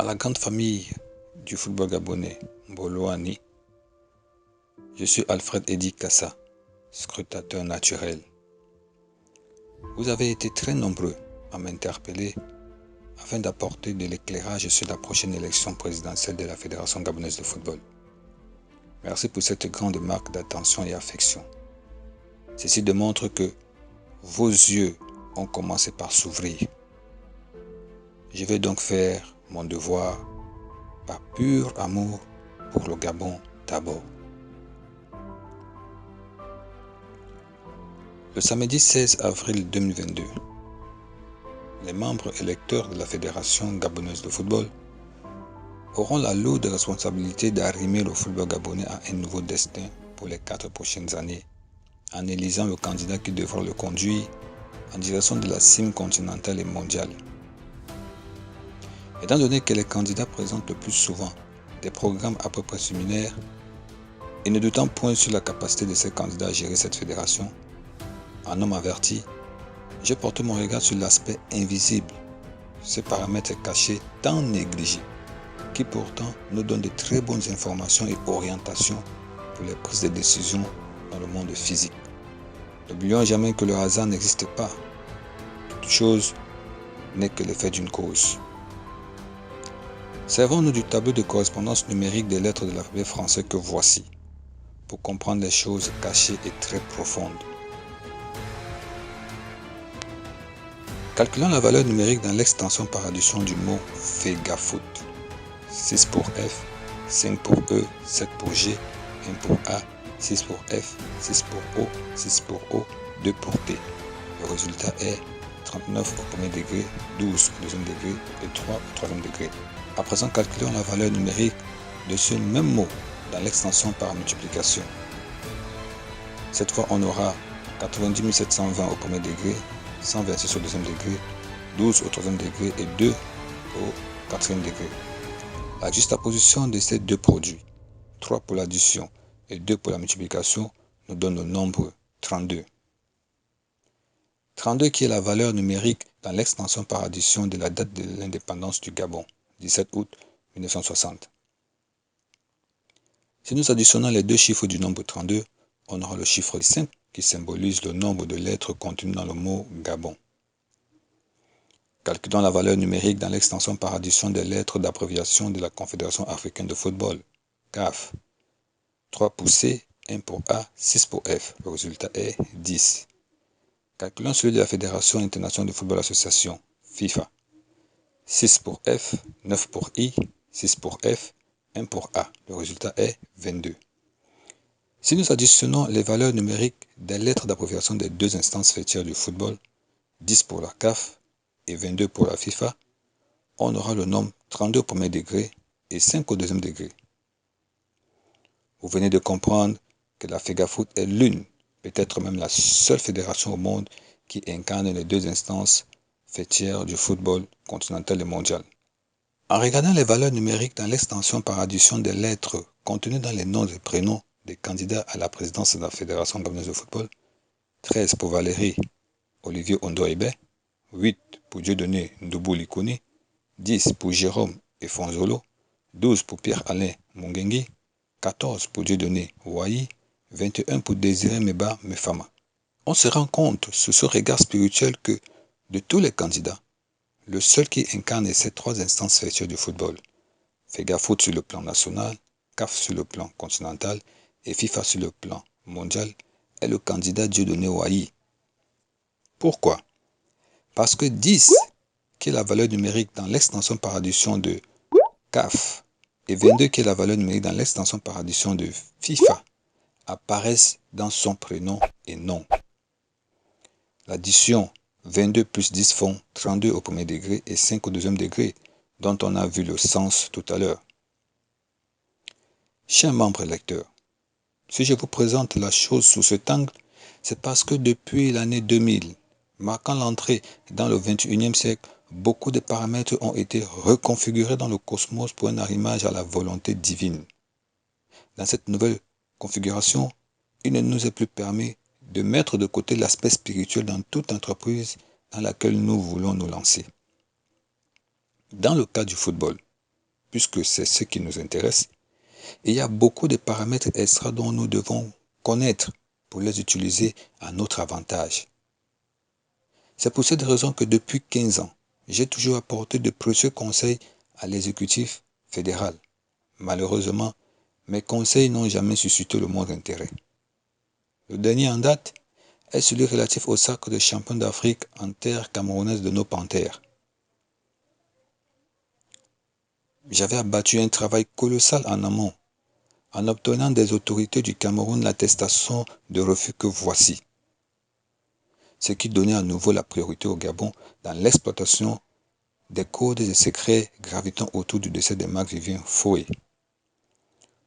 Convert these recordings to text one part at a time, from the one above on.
la grande famille du football gabonais, Mboloani, je suis Alfred Edi Kassa, scrutateur naturel. Vous avez été très nombreux à m'interpeller afin d'apporter de l'éclairage sur la prochaine élection présidentielle de la Fédération gabonaise de football. Merci pour cette grande marque d'attention et affection. Ceci démontre que vos yeux ont commencé par s'ouvrir. Je vais donc faire mon devoir par pur amour pour le Gabon d'abord. Le samedi 16 avril 2022, les membres électeurs de la Fédération gabonaise de football auront la lourde responsabilité d'arrimer le football gabonais à un nouveau destin pour les 4 prochaines années, en élisant le candidat qui devra le conduire en direction de la cime continentale et mondiale. Étant donné que les candidats présentent le plus souvent des programmes à peu près similaires, et ne doutant point sur la capacité de ces candidats à gérer cette fédération, en homme averti, je porte mon regard sur l'aspect invisible, ce paramètre caché tant négligé, qui pourtant nous donne de très bonnes informations et orientations pour les prises de décision dans le monde physique. N'oublions jamais que le hasard n'existe pas. Toute chose n'est que l'effet d'une cause. Servons-nous du tableau de correspondance numérique des lettres de l'alphabet français que voici, pour comprendre les choses cachées et très profondes. Calculons la valeur numérique dans l'extension par addition du mot FEGAFOOT. 6 pour F, 5 pour E, 7 pour G, 1 pour A, 6 pour F, 6 pour O, 6 pour O, 2 pour T. Le résultat est 39 au premier degré, 12 au deuxième degré et 3 au troisième degré. À présent, calculons la valeur numérique de ce même mot dans l'extension par multiplication. Cette fois, on aura 90 720 au premier degré, 126 au deuxième degré, 12 au troisième degré et 2 au quatrième degré. La juxtaposition de ces deux produits, 3 pour l'addition et 2 pour la multiplication, nous donne le nombre 32. 32 qui est la valeur numérique dans l'extension par addition de la date de l'indépendance du Gabon, 17 août 1960. Si nous additionnons les deux chiffres du nombre 32, on aura le chiffre 5 qui symbolise le nombre de lettres contenues dans le mot Gabon. Calculons la valeur numérique dans l'extension par addition des lettres d'abréviation de la Confédération africaine de football, CAF. 3 pour C, 1 pour A, 6 pour F. Le résultat est 10. Calculons celui de la Fédération internationale de football association, FIFA. 6 pour F, 9 pour I, 6 pour F, 1 pour A. Le résultat est 22. Si nous additionnons les valeurs numériques des lettres d'abréviation des deux instances faîtières du football, 10 pour la CAF et 22 pour la FIFA, on aura le nombre 32 au premier degré et 5 au deuxième degré. Vous venez de comprendre que la FEGAFOOT est l'une, peut-être même la seule fédération au monde qui incarne les deux instances faîtières du football continental et mondial. En regardant les valeurs numériques dans l'extension par addition des lettres contenues dans les noms et prénoms des candidats à la présidence de la Fédération gabonaise de football, 13 pour Valérie Olivier Ondoibé, 8 pour Dieudonné Ndoubou Likoni, 10 pour Jérôme Efonzolo, 12 pour Pierre-Alain Mungengi, 14 pour Dieudonné Ouayi, 21 pour Désiré Meba Mefama. On se rend compte sur ce regard spirituel que, de tous les candidats, le seul qui incarne ces trois instances faîtières du football, FEGAFOOT sur le plan national, CAF sur le plan continental et FIFA sur le plan mondial, est le candidat Dieudonné Ouayi. Pourquoi? Parce que 10, qui est la valeur numérique dans l'extension par addition de CAF, et 22, qui est la valeur numérique dans l'extension par addition de FIFA, apparaissent dans son prénom et nom. L'addition 22 plus 10 font 32 au premier degré et 5 au deuxième degré, dont on a vu le sens tout à l'heure. Chers membres lecteurs, si je vous présente la chose sous cet angle, c'est parce que depuis l'année 2000, marquant l'entrée dans le 21e siècle, beaucoup de paramètres ont été reconfigurés dans le cosmos pour un arrimage à la volonté divine. Dans cette nouvelle configuration, il ne nous est plus permis de mettre de côté l'aspect spirituel dans toute entreprise dans laquelle nous voulons nous lancer. Dans le cas du football, puisque c'est ce qui nous intéresse. Et il y a beaucoup de paramètres extra dont nous devons connaître pour les utiliser à notre avantage. C'est pour cette raison que depuis 15 ans, j'ai toujours apporté de précieux conseils à l'exécutif fédéral. Malheureusement, mes conseils n'ont jamais suscité le moindre intérêt. Le dernier en date est celui relatif au sacre de champion d'Afrique en terre camerounaise de nos Panthères. J'avais abattu un travail colossal en amont, en obtenant des autorités du Cameroun l'attestation de refus que voici, ce qui donnait à nouveau la priorité au Gabon dans l'exploitation des codes et secrets gravitant autour du décès de Marc-Vivien Foé.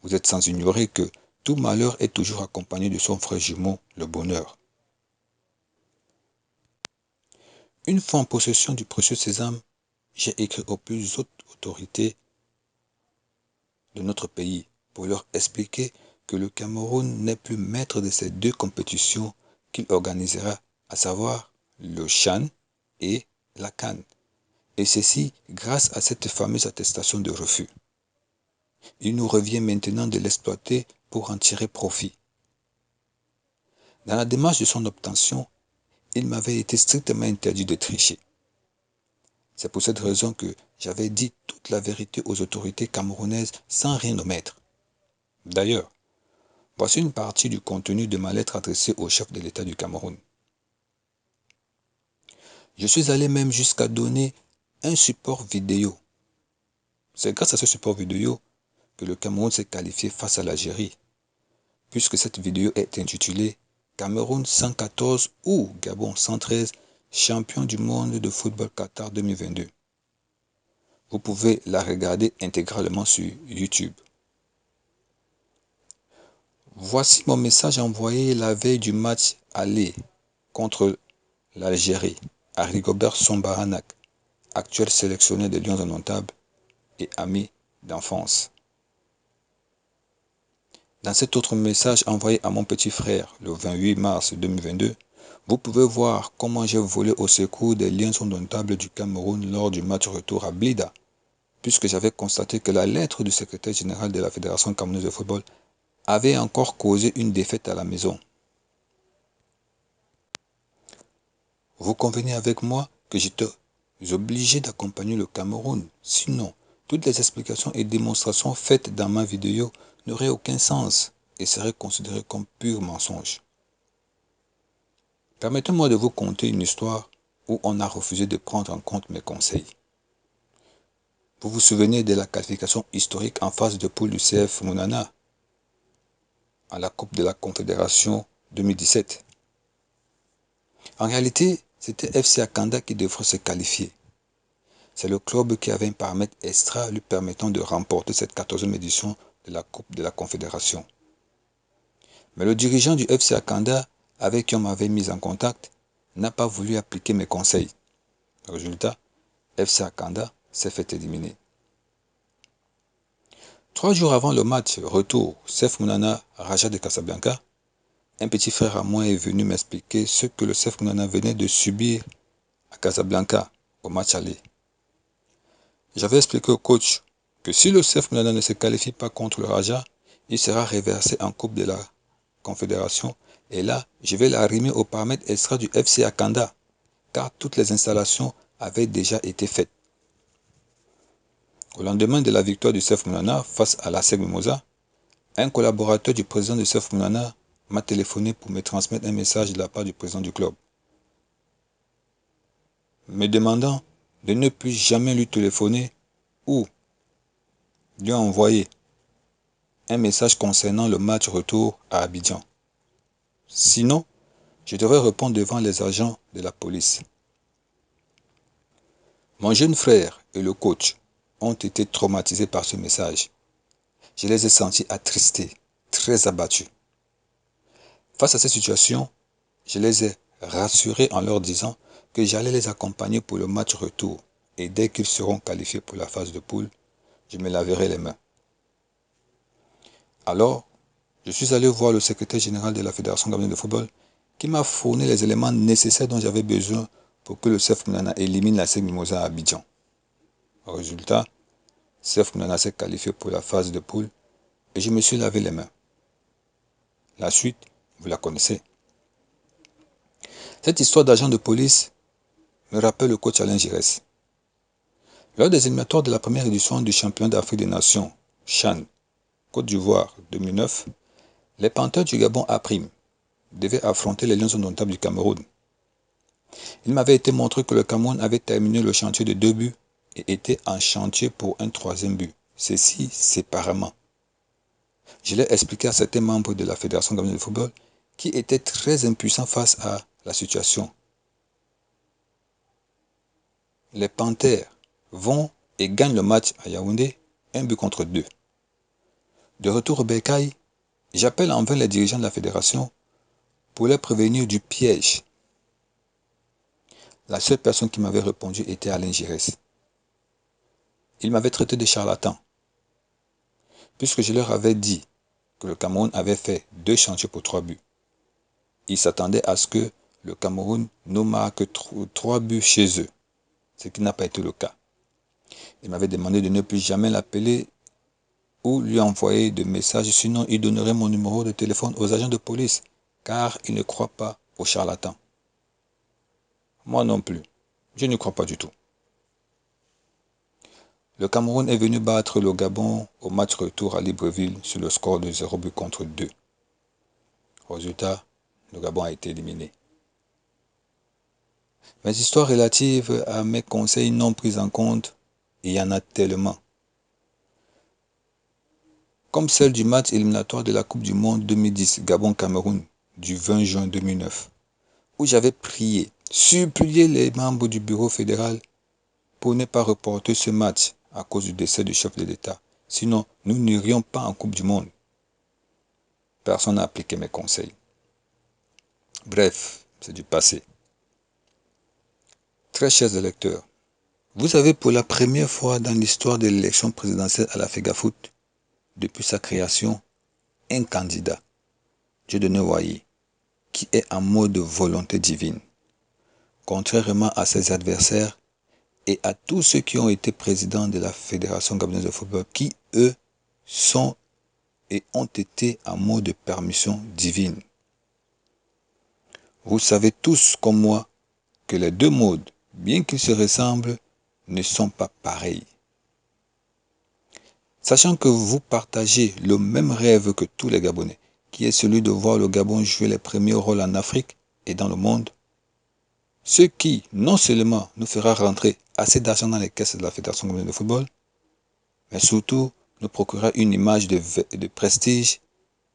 Vous êtes sans ignorer que tout malheur est toujours accompagné de son frère jumeau, le bonheur. Une fois en possession du précieux sésame, j'ai écrit aux plus hautes autorités de notre pays pour leur expliquer que le Cameroun n'est plus maître de ces deux compétitions qu'il organisera, à savoir le CHAN et la CAN, et ceci grâce à cette fameuse attestation de refus. Il nous revient maintenant de l'exploiter pour en tirer profit. Dans la démarche de son obtention, il m'avait été strictement interdit de tricher. C'est pour cette raison que j'avais dit toute la vérité aux autorités camerounaises sans rien omettre. D'ailleurs, voici une partie du contenu de ma lettre adressée au chef de l'État du Cameroun. Je suis allé même jusqu'à donner un support vidéo. C'est grâce à ce support vidéo que le Cameroun s'est qualifié face à l'Algérie, puisque cette vidéo est intitulée Cameroun 114 ou Gabon 113, champion du monde de football Qatar 2022. Vous pouvez la regarder intégralement sur YouTube. Voici mon message envoyé la veille du match aller contre l'Algérie à Rigobert Song-Bahanac, actuel sélectionneur des Lions indomptables et ami d'enfance. Dans cet autre message envoyé à mon petit frère le 28 mars 2022, vous pouvez voir comment j'ai volé au secours des Lions indomptables du Cameroun lors du match retour à Blida, puisque j'avais constaté que la lettre du secrétaire général de la Fédération camerounaise de football avait encore causé une défaite à la maison. Vous convenez avec moi que j'étais obligé d'accompagner le Cameroun, sinon toutes les explications et démonstrations faites dans ma vidéo n'auraient aucun sens et seraient considérées comme pur mensonge. Permettez-moi de vous conter une histoire où on a refusé de prendre en compte mes conseils. Vous vous souvenez de la qualification historique en phase de poule du CF Mounana à la Coupe de la Confédération 2017. En réalité, c'était FC Akanda qui devrait se qualifier. C'est le club qui avait un paramètre extra lui permettant de remporter cette 14e édition de la Coupe de la Confédération. Mais le dirigeant du FC Akanda, avec qui on m'avait mis en contact, n'a pas voulu appliquer mes conseils. Résultat, FC Akanda s'est fait éliminer. 3 jours avant le match retour CF Mounana Raja de Casablanca, un petit frère à moi est venu m'expliquer ce que le CF Mounana venait de subir à Casablanca au match aller. J'avais expliqué au coach que si le CF Mounana ne se qualifie pas contre le Raja, il sera reversé en Coupe de la Confédération et là, je vais l'arrimer au paramètre extra du FC Akanda car toutes les installations avaient déjà été faites. Au lendemain de la victoire du CF Mounana face à l'ASEC Mimosa, un collaborateur du président du CF Mounana m'a téléphoné pour me transmettre un message de la part du président du club, me demandant de ne plus jamais lui téléphoner ou lui envoyer un message concernant le match retour à Abidjan. Sinon, je devrais répondre devant les agents de la police. Mon jeune frère et le coach ont été traumatisés par ce message. Je les ai sentis attristés, très abattus. Face à cette situation, je les ai rassurés en leur disant que j'allais les accompagner pour le match retour et dès qu'ils seront qualifiés pour la phase de poule, je me laverai les mains. Alors, je suis allé voir le secrétaire général de la Fédération camerounaise de football qui m'a fourni les éléments nécessaires dont j'avais besoin pour que le CF Mounana élimine la CEC Mimosa à Abidjan. Au résultat, CF Mounana s'est qualifié pour la phase de poule et je me suis lavé les mains. La suite, vous la connaissez. Cette histoire d'agent de police me rappelle le coach Alain Giresse. Lors des éliminatoires de la première édition du championnat d'Afrique des Nations, CHAN, Côte d'Ivoire 2009, les Panthères du Gabon A' devaient affronter les Lions indomptables du Cameroun. Il m'avait été montré que le Cameroun avait terminé le chantier de 2 buts et était en chantier pour un 3e but, ceci séparément. Je l'ai expliqué à certains membres de la Fédération gabonaise de football qui étaient très impuissants face à la situation. Les Panthères vont et gagnent le match à Yaoundé, 1-2. De retour au Bercail, j'appelle en vain les dirigeants de la fédération pour les prévenir du piège. La seule personne qui m'avait répondu était Alain Giresse. Il m'avait traité de charlatan, puisque je leur avais dit que le Cameroun avait fait 2 chantiers pour 3 buts. Ils s'attendaient à ce que le Cameroun nous marque 3 buts chez eux, ce qui n'a pas été le cas. Il m'avait demandé de ne plus jamais l'appeler ou lui envoyer de messages, sinon il donnerait mon numéro de téléphone aux agents de police, car il ne croit pas aux charlatans. Moi non plus, je ne crois pas du tout. Le Cameroun est venu battre le Gabon au match retour à Libreville sur le score de 0-2. Résultat, le Gabon a été éliminé. Mes histoires relatives à mes conseils non pris en compte, il y en a tellement. Comme celle du match éliminatoire de la Coupe du Monde 2010 Gabon-Cameroun du 20 juin 2009, où j'avais prié, supplié les membres du bureau fédéral pour ne pas reporter ce match à cause du décès du chef de l'État. Sinon, nous n'irions pas en Coupe du Monde. Personne n'a appliqué mes conseils. Bref, c'est du passé. Très chers électeurs, vous avez pour la première fois dans l'histoire de l'élection présidentielle à la FEGAFOOT, depuis sa création, un candidat, Dieudonné Wayi, qui est en mode volonté divine. Contrairement à ses adversaires et à tous ceux qui ont été présidents de la Fédération gabonaise de football, qui, eux, sont et ont été en mode de permission divine. Vous savez tous comme moi que les 2 modes, bien qu'ils se ressemblent, ne sont pas pareils. Sachant que vous partagez le même rêve que tous les Gabonais, qui est celui de voir le Gabon jouer les premiers rôles en Afrique et dans le monde, ce qui, non seulement nous fera rentrer assez d'argent dans les caisses de la Fédération gabonaise de football, mais surtout nous procurera une image de prestige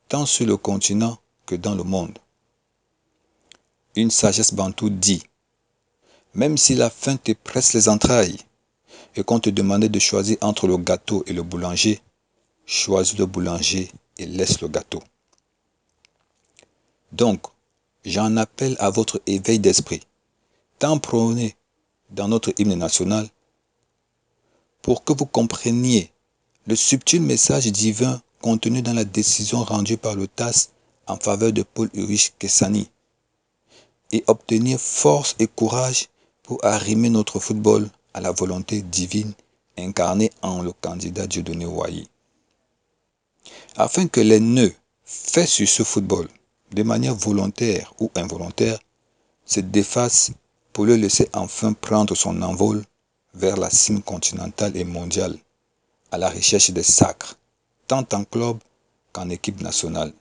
tant sur le continent que dans le monde. Une sagesse bantoue dit, même si la faim te presse les entrailles et qu'on te demandait de choisir entre le gâteau et le boulanger, choisis le boulanger et laisse le gâteau. Donc, j'en appelle à votre éveil d'esprit, tant prôné dans notre hymne national, pour que vous compreniez le subtil message divin contenu dans la décision rendue par le TAS en faveur de Paul Ulrich Kessani et obtenir force et courage pour arrimer notre football à la volonté divine incarnée en le candidat Dieudonné Wayi. Afin que les nœuds faits sur ce football, de manière volontaire ou involontaire, se défassent pour le laisser enfin prendre son envol vers la cime continentale et mondiale, à la recherche des sacres, tant en club qu'en équipe nationale.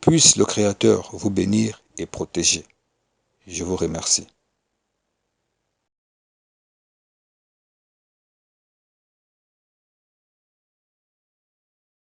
Puisse le Créateur vous bénir et protéger. Je vous remercie.